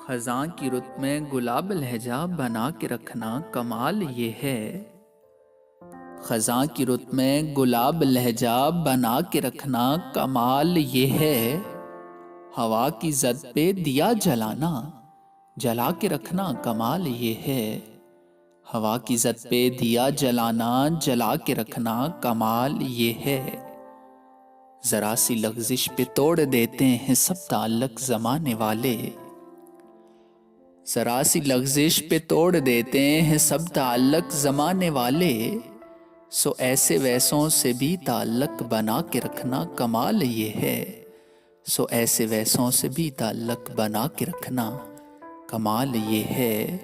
خزاں کی رت میں گلاب لہجہ بنا کے رکھنا کمال یہ ہے۔ خزاں کی رت میں گلاب لہجہ بنا کے رکھنا کمال یہ ہے۔ ہوا کی زد پہ دیا جلانا جلا کے رکھنا کمال یہ ہے۔ ہوا کی زد پہ دیا جلانا جلا کے رکھنا کمال یہ ہے۔ ذرا سی لغزش پہ توڑ دیتے ہیں سب تعلق زمانے والے۔ ذرا سی لغزش پہ توڑ دیتے ہیں سب تعلق زمانے والے۔ سو ایسے ویسوں سے بھی تعلق بنا کے رکھنا کمال یہ ہے۔ سو ایسے ویسوں سے بھی تعلق بنا کے رکھنا کمال یہ ہے۔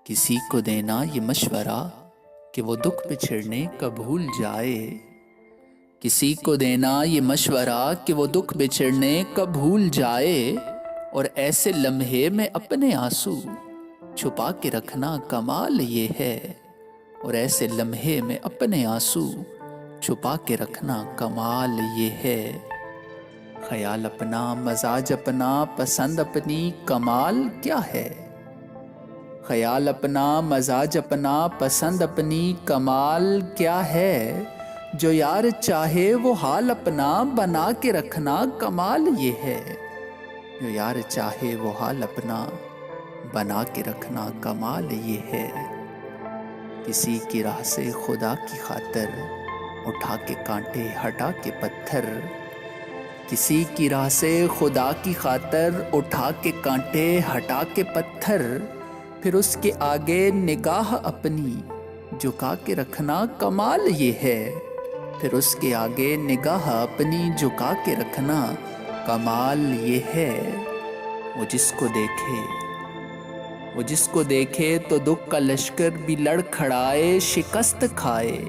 کسی کو دینا یہ مشورہ کہ وہ دکھ بچھڑنے کا بھول جائے۔ کسی کو دینا یہ مشورہ کہ وہ دکھ بچھڑنے کا بھول جائے، اور ایسے لمحے میں اپنے آنسو چھپا کے رکھنا کمال یہ ہے۔ اور ایسے لمحے میں اپنے آنسو چھپا کے رکھنا کمال یہ ہے۔ خیال اپنا، مزاج اپنا، پسند اپنی، کمال کیا ہے؟ خیال اپنا، مزاج اپنا، پسند اپنی، کمال کیا ہے؟ جو یار چاہے وہ حال اپنا بنا کے رکھنا کمال یہ ہے۔ جو یار چاہے وہ حال اپنا بنا کے رکھنا کمال یہ ہے۔ کسی کی راہ سے خدا کی خاطر اٹھا کے کانٹے ہٹا کے پتھر۔ کسی کی راہ سے خدا کی خاطر اٹھا کے کانٹے ہٹا کے پتھر، پھر اس کے آگے نگاہ اپنی جھکا کے رکھنا کمال یہ ہے۔ پھر اس کے آگے نگاہ اپنی جھکا کے رکھنا کمال یہ ہے۔ وہ جس کو دیکھے تو دکھ کا لشکر بھی لڑ کھڑائے شکست کھائے۔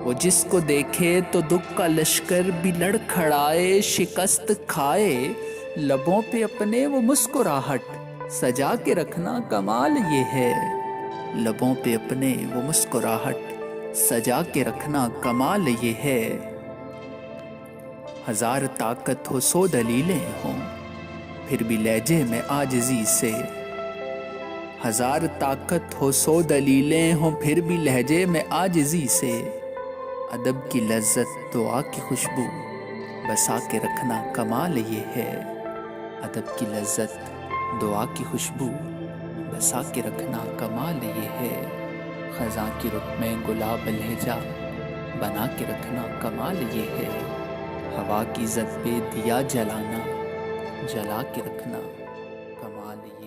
وہ جس کو دیکھے تو دکھ کا لشکر بھی لڑ کھڑائے شکست کھائے۔ لبوں پہ اپنے وہ مسکراہٹ سجا کے رکھنا کمال یہ ہے۔ لبوں پہ اپنے وہ مسکراہٹ سجا کے رکھنا کمال یہ ہے۔ ہزار طاقت ہو سو دلیلیں ہوں پھر بھی لہجے میں عاجزی سے۔ ہزار طاقت ہو سو دلیلیں ہوں پھر بھی لہجے میں عاجزی سے۔ ادب کی لذت دعا کی خوشبو بسا کے رکھنا کمال یہ ہے۔ ادب کی لذت دعا کی خوشبو بسا کے رکھنا کمال یہ ہے۔ خزاں کی رت میں گلاب لہجہ بنا کے رکھنا کمال یہ ہے۔ ہوا کی زد پہ دیا جلانا جلا کے رکھنا کمال یہ ہے۔